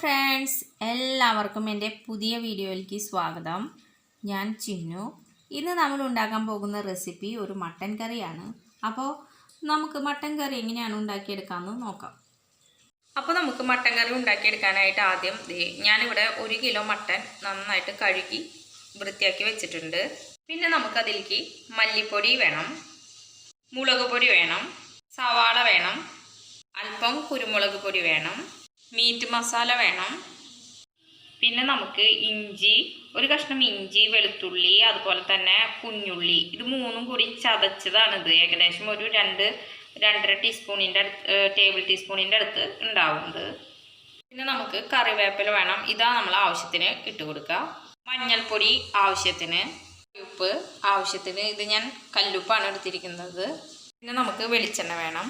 Friends, എല്ലാവർക്കും എൻ്റെ പുതിയ വീഡിയോയിലേക്ക് സ്വാഗതം. ഞാൻ ചിന്നു. ഇന്ന് നമ്മൾ ഉണ്ടാക്കാൻ പോകുന്ന റെസിപ്പി ഒരു മട്ടൻ കറിയാണ്. അപ്പോൾ നമുക്ക് മട്ടൻ കറി എങ്ങനെയാണ് ഉണ്ടാക്കിയെടുക്കാമെന്ന് നോക്കാം. അപ്പോൾ നമുക്ക് മട്ടൻ കറി ഉണ്ടാക്കിയെടുക്കാനായിട്ട് ആദ്യം ഞാനിവിടെ 1 കിലോ മട്ടൻ നന്നായിട്ട് കഴുകി വൃത്തിയാക്കി വെച്ചിട്ടുണ്ട്. പിന്നെ നമുക്കതിലേക്ക് മല്ലിപ്പൊടി വേണം, മുളക് പൊടി വേണം, സവാള വേണം, അല്പം കുരുമുളക് പൊടി വേണം, മീറ്റ് മസാല വേണം. പിന്നെ നമുക്ക് ഇഞ്ചി, ഒരു കഷ്ണം ഇഞ്ചി, വെളുത്തുള്ളി, അതുപോലെ തന്നെ കുഞ്ഞുള്ളി, ഇത് മൂന്നും കൂടി ചതച്ചതാണിത്. ഏകദേശം ഒരു 2-2.5 ടീസ്പൂണിൻ്റെ ടേബിൾ ടീസ്പൂണിൻ്റെ അടുത്ത് ഉണ്ടാവുന്നത്. പിന്നെ നമുക്ക് കറിവേപ്പില വേണം. ഇതാ നമ്മൾ ആവശ്യത്തിന് ഇട്ട് കൊടുക്കുക. മഞ്ഞൾപ്പൊടി ആവശ്യത്തിന്, ഉപ്പ് ആവശ്യത്തിന്. ഇത് ഞാൻ കല്ലുപ്പാണ് എടുത്തിരിക്കുന്നത്. പിന്നെ നമുക്ക് വെളിച്ചെണ്ണ വേണം.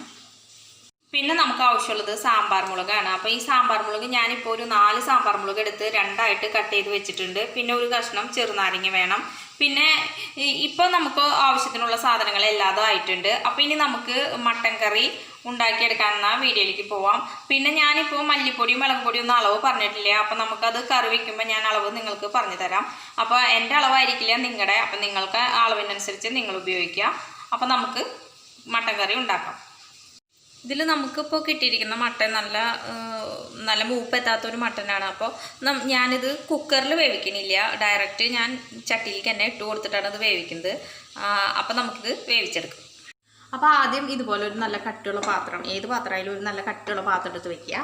പിന്നെ നമുക്ക് ആവശ്യമുള്ളത് സാമ്പാർ മുളകാണ്. അപ്പോൾ ഈ സാമ്പാർ മുളക് ഞാനിപ്പോൾ ഒരു 4 സാമ്പാർ മുളക് എടുത്ത് 2ആയിട്ട് കട്ട് ചെയ്ത് വെച്ചിട്ടുണ്ട്. പിന്നെ ഒരു കഷ്ണം ചെറുനാരങ്ങ വേണം. പിന്നെ ഇപ്പോൾ നമുക്ക് ആവശ്യത്തിനുള്ള സാധനങ്ങൾ എല്ലാതും ആയിട്ടുണ്ട്. അപ്പോൾ ഇനി നമുക്ക് മട്ടൻ കറി ഉണ്ടാക്കിയെടുക്കാവുന്ന വീഡിയോയിലേക്ക് പോവാം. പിന്നെ ഞാനിപ്പോൾ മല്ലിപ്പൊടിയും മുളക് പൊടിയും ഒന്നും അളവ് പറഞ്ഞിട്ടില്ല. അപ്പോൾ നമുക്കത് കറി വയ്ക്കുമ്പോൾ ഞാൻ അളവ് നിങ്ങൾക്ക് പറഞ്ഞു തരാം. അപ്പോൾ എൻ്റെ അളവായിരിക്കില്ല നിങ്ങളുടെ. അപ്പം നിങ്ങൾക്ക് അളവിനനുസരിച്ച് നിങ്ങൾ ഉപയോഗിക്കുക. അപ്പോൾ നമുക്ക് മട്ടൻ കറി ഉണ്ടാക്കാം. ഇതിൽ നമുക്കിപ്പോൾ കിട്ടിയിരിക്കുന്ന മട്ടൻ നല്ല മൂപ്പെത്താത്തൊരു മട്ടനാണ്. അപ്പോൾ ഞാനിത് കുക്കറിൽ വേവിക്കണില്ല, ഡയറക്റ്റ് ഞാൻ ചട്ടിയിലേക്ക് തന്നെ ഇട്ട് കൊടുത്തിട്ടാണ് ഇത് വേവിക്കുന്നത്. അപ്പോൾ നമുക്കിത് വേവിച്ചെടുക്കാം. അപ്പോൾ ആദ്യം ഇതുപോലെ ഒരു നല്ല കട്ടിയുള്ള പാത്രം, ഏത് പാത്രമായാലും ഒരു നല്ല കട്ടിയുള്ള പാത്രം എടുത്ത് വയ്ക്കുക.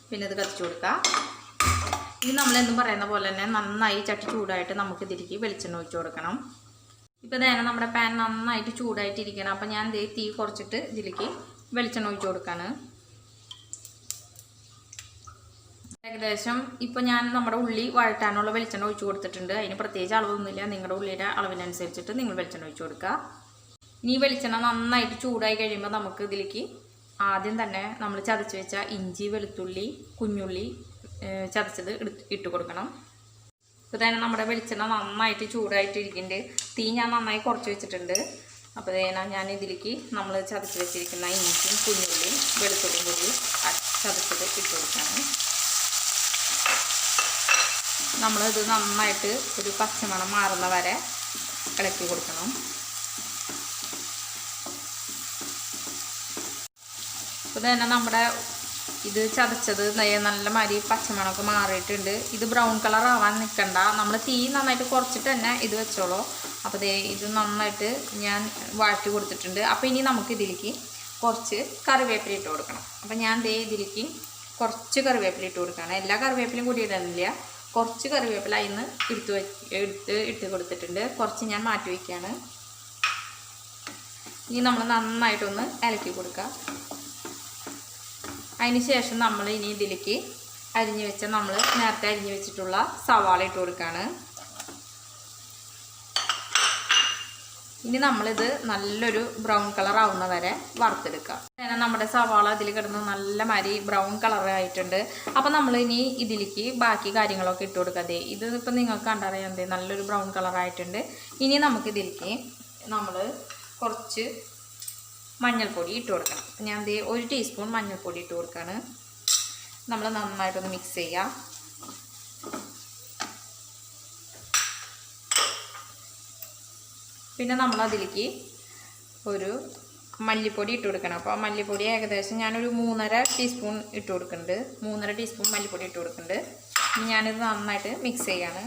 പിന്നെ ഇത് കത്തിച്ചു കൊടുക്കുക. ഇത് നമ്മളെന്നും പറയുന്ന പോലെ തന്നെ നന്നായി ചട്ടി ചൂടായിട്ട് നമുക്കിതിലേക്ക് വെളിച്ചെണ്ണ ഒഴിച്ച് കൊടുക്കണം. ഇപ്പോൾ നേരെ നമ്മുടെ പാൻ നന്നായിട്ട് ചൂടായിട്ടിരിക്കണം. അപ്പോൾ ഞാൻ തീ കുറച്ചിട്ട് ഇതിലേക്ക് വെളിച്ചെണ്ണ ഒഴിച്ച് കൊടുക്കാണ്. ഏകദേശം ഇപ്പോൾ ഞാൻ നമ്മുടെ ഉള്ളി വഴറ്റാനുള്ള വെളിച്ചെണ്ണ ഒഴിച്ച് കൊടുത്തിട്ടുണ്ട്. അതിന് പ്രത്യേകിച്ച് അളവൊന്നുമില്ല, നിങ്ങളുടെ ഉള്ളിയുടെ അളവിനനുസരിച്ചിട്ട് നിങ്ങൾ വെളിച്ചെണ്ണ ഒഴിച്ച് കൊടുക്കുക. ഇനി വെളിച്ചെണ്ണ നന്നായിട്ട് ചൂടായി കഴിയുമ്പോൾ നമുക്ക് ഇതിലേക്ക് ആദ്യം തന്നെ നമ്മൾ ചതച്ച് വെച്ച ഇഞ്ചി, വെളുത്തുള്ളി, കുഞ്ഞുള്ളി ചതച്ചത് ഇട്ട് കൊടുക്കണം. ഇപ്പോൾ തന്നെ നമ്മുടെ വെളിച്ചെണ്ണ നന്നായിട്ട് ചൂടായിട്ടിരിക്കുന്നുണ്ട്. തീ ഞാൻ നന്നായി കുറച്ച് വെച്ചിട്ടുണ്ട്. അപ്പോൾ ഞാൻ ഇതിലേക്ക് നമ്മൾ ചതച്ച് വെച്ചിരിക്കുന്ന ഇഞ്ചിയും കുഞ്ഞുള്ളിയും വെളുത്തുള്ളിയും കൂടി ചതച്ചത് ഇട്ട് കൊടുക്കുകയാണ്. നമ്മളിത് നന്നായിട്ട് ഒരു പച്ചമണം മാറുന്ന വരെ ഇളക്കി കൊടുക്കണം. അപ്പോൾ തന്നെ നമ്മുടെ ഇത് ചതച്ചത് നല്ല മാതിരി പച്ചമണമൊക്കെ മാറിയിട്ടുണ്ട്. ഇത് ബ്രൗൺ കളർ ആവാൻ നിൽക്കണ്ട, നമ്മൾ തീ നന്നായിട്ട് കുറച്ചിട്ട് തന്നെ ഇത് വെച്ചോളൂ. അപ്പോൾ ഇത് നന്നായിട്ട് ഞാൻ വഴറ്റി കൊടുത്തിട്ടുണ്ട്. അപ്പോൾ ഇനി നമുക്ക് ഇതിലേക്ക് കുറച്ച് കറിവേപ്പില ഇട്ട് കൊടുക്കണം. അപ്പോൾ ഞാൻ ഇതിലേക്ക് കുറച്ച് കറിവേപ്പില ഇട്ട് കൊടുക്കുകയാണ്. എല്ലാ കറിവേപ്പിലയും കൂടി ഇടുന്നില്ല, കുറച്ച് കറിവേപ്പില അതിന് ഇട്ട് കൊടുത്തിട്ടുണ്ട്. കുറച്ച് ഞാൻ മാറ്റി വയ്ക്കുകയാണ്. ഇനി നമ്മൾ നന്നായിട്ടൊന്ന് ഇളക്കി കൊടുക്കുക. അതിന് ശേഷം നമ്മൾ ഇനി ഇതിലേക്ക് നേരത്തെ അരിഞ്ഞു വെച്ചിട്ടുള്ള സവാള ഇട്ട് കൊടുക്കുകയാണ്. ഇനി നമ്മളിത് നല്ലൊരു ബ്രൗൺ കളർ ആവുന്ന വരെ വറുത്തെടുക്കുക. അങ്ങനെ നമ്മുടെ സവാള ഇതിൽ കിടന്ന് നല്ല മാതിരി ബ്രൗൺ കളർ ആയിട്ടുണ്ട്. അപ്പോൾ നമ്മൾ ഇനി ഇതിലേക്ക് ബാക്കി കാര്യങ്ങളൊക്കെ ഇട്ട് കൊടുക്കാതെ, ഇത് ഇപ്പം നിങ്ങൾക്ക് കണ്ടറിയാം നല്ലൊരു ബ്രൗൺ കളർ ആയിട്ടുണ്ട്. ഇനി നമുക്കിതിലേക്ക് നമ്മൾ കുറച്ച് മഞ്ഞൾപ്പൊടി ഇട്ട് കൊടുക്കണം. ഞാൻ 1 ടീസ്പൂൺ മഞ്ഞൾപ്പൊടി ഇട്ട് കൊടുക്കുകയാണ്. നമ്മൾ നന്നായിട്ടൊന്ന് മിക്സ് ചെയ്യുക. പിന്നെ നമ്മളതിലേക്ക് ഒരു മല്ലിപ്പൊടി ഇട്ട് കൊടുക്കണം. അപ്പോൾ മല്ലിപ്പൊടി ഏകദേശം ഞാനൊരു 3.5 ടീസ്പൂൺ ഇട്ട് കൊടുക്കുന്നുണ്ട്. 3.5 ടീസ്പൂൺ മല്ലിപ്പൊടി ഇട്ട് കൊടുക്കുന്നുണ്ട്. ഞാനിത് നന്നായിട്ട് മിക്സ് ചെയ്യാണ്.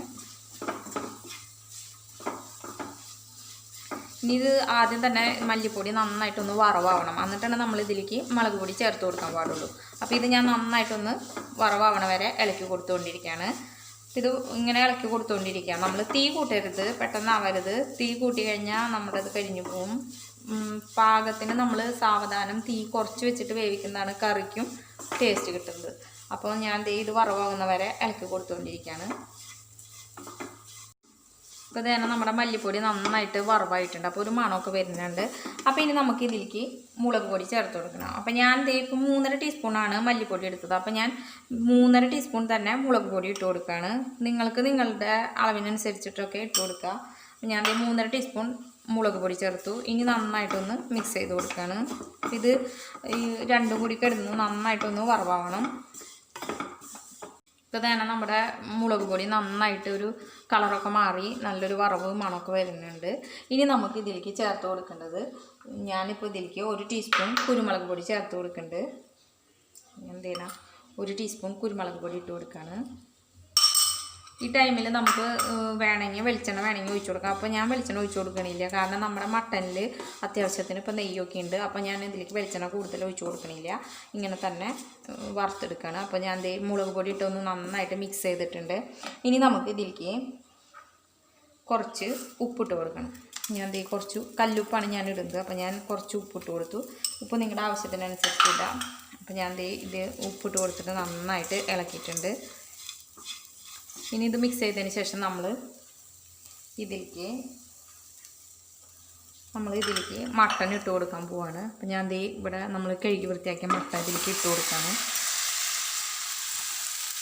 ഇനി ഇത് ആദ്യം തന്നെ മല്ലിപ്പൊടി നന്നായിട്ടൊന്ന് വറവാവണം, എന്നിട്ടാണ് നമ്മൾ ഇതിലേക്ക് മുളക് പൊടി ചേർത്ത് കൊടുക്കാൻ പാടുള്ളൂ. അപ്പോൾ ഇത് ഞാൻ നന്നായിട്ടൊന്ന് വറവാവണ വരെ ഇളക്കി കൊടുത്തുകൊണ്ടിരിക്കുകയാണ്. ഇത് ഇങ്ങനെ ഇളക്കി കൊടുത്തുകൊണ്ടിരിക്കുക. നമ്മൾ തീ കൂട്ടരുത്, പെട്ടെന്നാവരുത്. തീ കൂട്ടി കഴിഞ്ഞാൽ നമ്മുടെ ഇത് കരിഞ്ഞു പോവും. പാകത്തിന് നമ്മൾ സാവധാനം തീ കുറച്ച് വെച്ചിട്ട് വേവിക്കുന്നതാണ് കറിക്കും ടേസ്റ്റ് കിട്ടുന്നത്. അപ്പോൾ ഞാൻ ഇത് വറവാകുന്ന വരെ ഇളക്കി കൊടുത്തുകൊണ്ടിരിക്കുകയാണ്. ഇപ്പോൾ തന്നെ നമ്മുടെ മല്ലിപ്പൊടി നന്നായിട്ട് വറവായിട്ടുണ്ട്. അപ്പോൾ ഒരു മണമൊക്കെ വരുന്നുണ്ട്. അപ്പോൾ ഇനി നമുക്ക് ഇതിലേക്ക് മുളക് പൊടി ചേർത്ത് കൊടുക്കണം. അപ്പോൾ ഞാൻ ഇപ്പോൾ 3.5 ടീസ്പൂണാണ് മല്ലിപ്പൊടി എടുത്തത്. അപ്പോൾ ഞാൻ 3.5 ടീസ്പൂൺ തന്നെ മുളക് പൊടി ഇട്ട് കൊടുക്കുകയാണ്. നിങ്ങൾക്ക് നിങ്ങളുടെ അളവിനനുസരിച്ചിട്ടൊക്കെ ഇട്ട് കൊടുക്കുക. ഞാൻ 3.5 ടീസ്പൂൺ മുളക് പൊടി ചേർത്തു. ഇനി നന്നായിട്ടൊന്ന് മിക്സ് ചെയ്ത് കൊടുക്കുകയാണ്. ഇത് രണ്ടും കൂടി കിടന്ന് നന്നായിട്ടൊന്ന് വറവാവണം. ഇപ്പോൾ തന്നെ നമ്മുടെ മുളക് പൊടി നന്നായിട്ട് ഒരു കളറൊക്കെ മാറി നല്ലൊരു വറവ് മണമൊക്കെ വരുന്നുണ്ട്. ഇനി നമുക്ക് ഇതിലേക്ക് ചേർത്ത് കൊടുക്കേണ്ടത്, ഞാനിപ്പോൾ ഇതിലേക്ക് 1 ടീസ്പൂൺ കുരുമുളക് പൊടി ചേർത്ത് കൊടുക്കുന്നുണ്ട്. എന്തിനാ 1 ടീസ്പൂൺ കുരുമുളക് പൊടി ഇട്ട് കൊടുക്കുകയാണ്. ഈ ടൈമിൽ നമുക്ക് വേണമെങ്കിൽ വെളിച്ചെണ്ണ വേണമെങ്കിൽ ഒഴിച്ചു കൊടുക്കാം. അപ്പോൾ ഞാൻ വെളിച്ചെണ്ണ ഒഴിച്ചു കൊടുക്കണില്ല, കാരണം നമ്മുടെ മട്ടനിൽ അത്യാവശ്യത്തിന് ഇപ്പോൾ നെയ്യൊക്കെ ഉണ്ട്. അപ്പോൾ ഞാൻ ഇതിലേക്ക് വെളിച്ചെണ്ണ കൂടുതൽ ഒഴിച്ചു കൊടുക്കണില്ല, ഇങ്ങനെ തന്നെ വറുത്തെടുക്കുകയാണ്. അപ്പോൾ ഞാൻ മുളക് പൊടി ഇട്ടൊന്ന് നന്നായിട്ട് മിക്സ് ചെയ്തിട്ടുണ്ട്. ഇനി നമുക്ക് ഇതിലേക്ക് കുറച്ച് ഉപ്പിട്ട് കൊടുക്കണം. ഞാൻ കുറച്ച് കല്ലുപ്പാണ് ഞാൻ ഇടുന്നത്. അപ്പോൾ ഞാൻ കുറച്ച് ഉപ്പിട്ട് കൊടുത്തു. ഉപ്പ് നിങ്ങളുടെ ആവശ്യത്തിനനുസരിച്ച് ഇടാം. അപ്പോൾ ഞാൻ ഇത് ഉപ്പിട്ട് കൊടുത്തിട്ട് നന്നായിട്ട് ഇളക്കിയിട്ടുണ്ട്. ഇനി ഇത് മിക്സ് ചെയ്തതിന് ശേഷം നമ്മൾ ഇതിലേക്ക് മട്ടൺ ഇട്ട് കൊടുക്കാൻ പോവാണ്. അപ്പം ഞാൻ ഇവിടെ നമ്മൾ കഴുകി വൃത്തിയാക്കിയ മട്ടൺ ഇതിലേക്ക് ഇട്ട് കൊടുക്കുകയാണ്.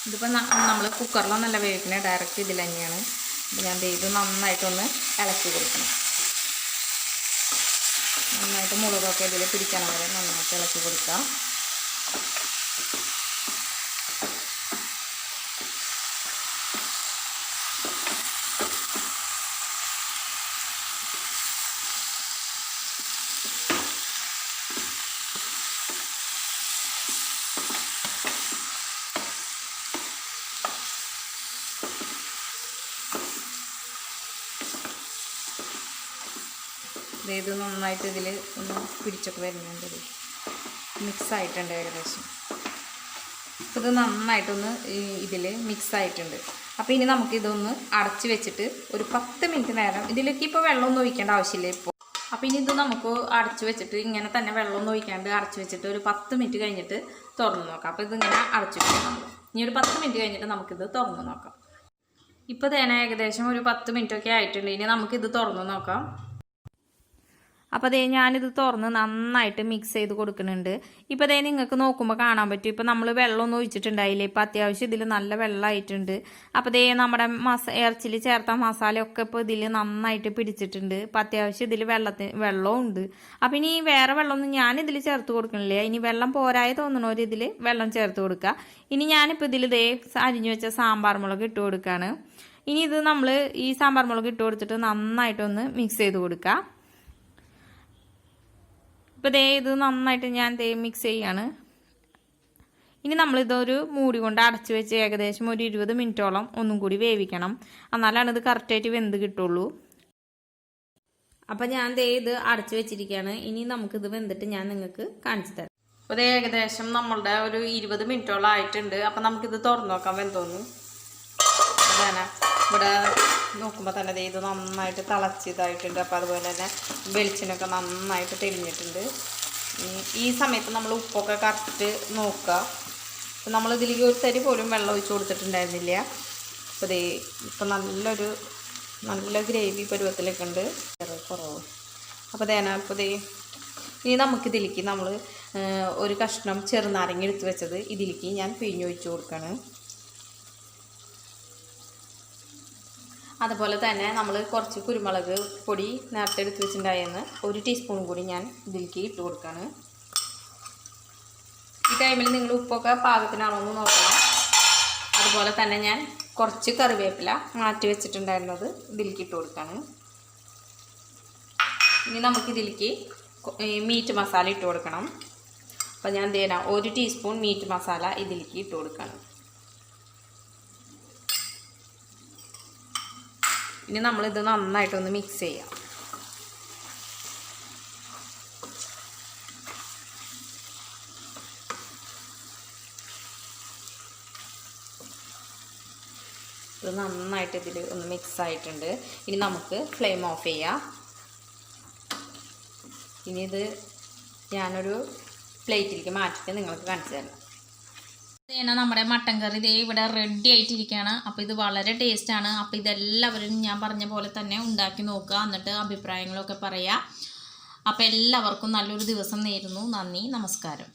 ഇതിപ്പോൾ നമ്മൾ കുക്കറിലൊന്നല്ല വേവിക്കുന്നത്, ഡയറക്റ്റ് ഇതിൽ തന്നെയാണ്. അപ്പം ഞാൻ ഇത് നന്നായിട്ടൊന്ന് ഇളക്കി കൊടുക്കണം. നന്നായിട്ട് മുളകൊക്കെ ഇതിൽ പിടിക്കാൻ വരെ നന്നായിട്ട് ഇളക്കി കൊടുക്കാം. ഇത് നന്നായിട്ട് ഇതിൽ ഒന്ന് പിടിച്ചൊക്കെ വരുന്നുണ്ട്, മിക്സായിട്ടുണ്ട് ഏകദേശം. അപ്പോൾ ഇത് നന്നായിട്ടൊന്ന് ഇതിൽ മിക്സായിട്ടുണ്ട്. അപ്പോൾ ഇനി നമുക്കിതൊന്ന് അടച്ച് വെച്ചിട്ട് ഒരു 10 മിനിറ്റ് നേരം, ഇതിലേക്ക് ഇപ്പോൾ വെള്ളമൊന്നും ഒഴിക്കേണ്ട ആവശ്യമില്ല ഇപ്പോൾ. അപ്പോൾ ഇനി ഇത് നമുക്ക് അടച്ച് വെച്ചിട്ട് ഇങ്ങനെ തന്നെ വെള്ളമൊന്നും ഒഴിക്കാണ്ട് അടച്ച് വെച്ചിട്ട് ഒരു 10 മിനിറ്റ് കഴിഞ്ഞിട്ട് തുറന്ന് നോക്കാം. അപ്പോൾ ഇതിങ്ങനെ അടച്ച് വെക്കണം. ഇനി ഒരു 10 മിനിറ്റ് കഴിഞ്ഞിട്ട് നമുക്കിത് തുറന്ന് നോക്കാം. ഇപ്പോൾ തന്നെ ഏകദേശം ഒരു 10 മിനിറ്റൊക്കെ ആയിട്ടുണ്ട്. ഇനി നമുക്കിത് തുറന്ന് നോക്കാം. അപ്പോൾ ഞാനിത് തുറന്ന് നന്നായിട്ട് മിക്സ് ചെയ്ത് കൊടുക്കുന്നുണ്ട്. ഇപ്പോൾ നിങ്ങൾക്ക് നോക്കുമ്പോൾ കാണാൻ പറ്റും, ഇപ്പോൾ നമ്മൾ വെള്ളമൊന്നും ഒഴിച്ചിട്ടുണ്ടായില്ലേ, ഇപ്പോൾ അത്യാവശ്യം ഇതിൽ നല്ല വെള്ളമായിട്ടുണ്ട്. അപ്പോൾ നമ്മുടെ ഇറച്ചിയിൽ ചേർത്ത മസാലയൊക്കെ ഇപ്പോൾ ഇതിൽ നന്നായിട്ട് പിടിച്ചിട്ടുണ്ട്. ഇപ്പോൾ അത്യാവശ്യം ഇതിൽ വെള്ളവും ഉണ്ട്. അപ്പോൾ ഇനി വേറെ വെള്ളമൊന്നും ഞാനിതിൽ ചേർത്ത് കൊടുക്കണില്ല. ഇനി വെള്ളം പോരായി തോന്നണവർ ഇതിൽ വെള്ളം ചേർത്ത് കൊടുക്കുക. ഇനി ഞാനിപ്പോൾ ഇതിൽ അരിഞ്ഞു വെച്ച സാമ്പാർ മുളക് ഇട്ട് കൊടുക്കുകയാണ്. ഇനി ഇത് നമ്മൾ ഈ സാമ്പാർ മുളക് ഇട്ട് കൊടുത്തിട്ട് നന്നായിട്ടൊന്ന് മിക്സ് ചെയ്ത് കൊടുക്കുക. ഇപ്പോൾ ഇത് നന്നായിട്ട് ഞാൻ മിക്സ് ചെയ്യാണ്. ഇനി നമ്മളിതൊരു മൂടി കൊണ്ട് അടച്ച് വെച്ച് ഏകദേശം ഒരു 20 മിനിറ്റോളം ഒന്നും കൂടി വേവിക്കണം. എന്നാലാണ് ഇത് കറക്റ്റായിട്ട് വെന്ത് കിട്ടുള്ളൂ. അപ്പോൾ ഞാൻ ഇത് അടച്ച് വെച്ചിരിക്കുകയാണ്. ഇനി നമുക്കിത് വെന്തിട്ട് ഞാൻ നിങ്ങൾക്ക് കാണിച്ചു തരാം. അപ്പോൾ ഏകദേശം നമ്മളുടെ ഒരു 20 മിനിറ്റോളം ആയിട്ടുണ്ട്. അപ്പോൾ നമുക്കിത് തുറന്നു നോക്കാം വെന്തോന്ന്. അതാണ് ഇവിടെ നോക്കുമ്പോൾ തന്നെ ഇത് നന്നായിട്ട് തിളച്ചതായിട്ടുണ്ട്. അപ്പോൾ അതുപോലെ തന്നെ വെളിച്ചെണ്ണയൊക്കെ നന്നായിട്ട് തെളിഞ്ഞിട്ടുണ്ട്. ഈ സമയത്ത് നമ്മൾ ഉപ്പൊക്കെ കറക്റ്റ് നോക്കുക. അപ്പോൾ നമ്മളിതിലേക്ക് ഒരു തരി പോലും വെള്ളം ഒഴിച്ച് കൊടുത്തിട്ടുണ്ടായിരുന്നില്ല. അപ്പോൾ ഇപ്പോൾ നല്ല ഗ്രേവി പരുവത്തിലൊക്കെ ഉണ്ട്, കുറവ്. അപ്പോൾ ഇപ്പോൾ ഇനി നമുക്കിതിലേക്ക് നമ്മൾ ഒരു കഷ്ണം ചെറുനാരങ്ങ എടുത്ത് വെച്ചത് ഇതിലേക്ക് ഞാൻ പിഴിഞ്ഞൊഴിച്ച് കൊടുക്കുകയാണ്. അതുപോലെ തന്നെ നമ്മൾ കുറച്ച് കുരുമുളക് പൊടി നേരത്തെ എടുത്ത് വെച്ചിട്ടുണ്ടായെന്ന് 1 ടീസ്പൂൺ കൂടി ഞാൻ ഇതിലേക്ക് ഇട്ട് കൊടുക്കുകയാണ്. ഈ ടൈമിൽ നിങ്ങൾ ഉപ്പൊക്കെ പാകത്തിനാണോ എന്ന് നോക്കണം. അതുപോലെ തന്നെ ഞാൻ കുറച്ച് കറിവേപ്പില മാറ്റി വെച്ചിട്ടുണ്ടായിരുന്നത് ഇതിലേക്ക് ഇട്ട് കൊടുക്കുകയാണ്. ഇനി നമുക്കിതിലേക്ക് മീറ്റ് മസാല ഇട്ട് കൊടുക്കണം. അപ്പോൾ ഞാൻ 1 ടീസ്പൂൺ മീറ്റ് മസാല ഇതിലേക്ക് ഇട്ട് കൊടുക്കുകയാണ്. ഇനി നമ്മളിത് നന്നായിട്ടൊന്ന് മിക്സ് ചെയ്യാം. ഇത് നന്നായിട്ട് ഇതിൽ ഒന്ന് മിക്സ് ആയിട്ടുണ്ട്. ഇനി നമുക്ക് ഫ്ലെയിം ഓഫ് ചെയ്യാം. ഇനി ഇത് ഞാനൊരു പ്ലേറ്റിലേക്ക് മാറ്റിയിട്ട് നിങ്ങൾക്ക് കാണിച്ചു തരാം. നമ്മുടെ മട്ടൻ കറി ഇവിടെ റെഡി ആയിട്ടിരിക്കുകയാണ്. അപ്പോൾ ഇത് വളരെ ടേസ്റ്റാണ്. അപ്പോൾ ഇതെല്ലാവരും ഞാൻ പറഞ്ഞ പോലെ തന്നെ ഉണ്ടാക്കി നോക്കുക, എന്നിട്ട് അഭിപ്രായങ്ങളൊക്കെ പറയുക. അപ്പോൾ എല്ലാവർക്കും നല്ലൊരു ദിവസം നേരുന്നു. നന്ദി, നമസ്കാരം.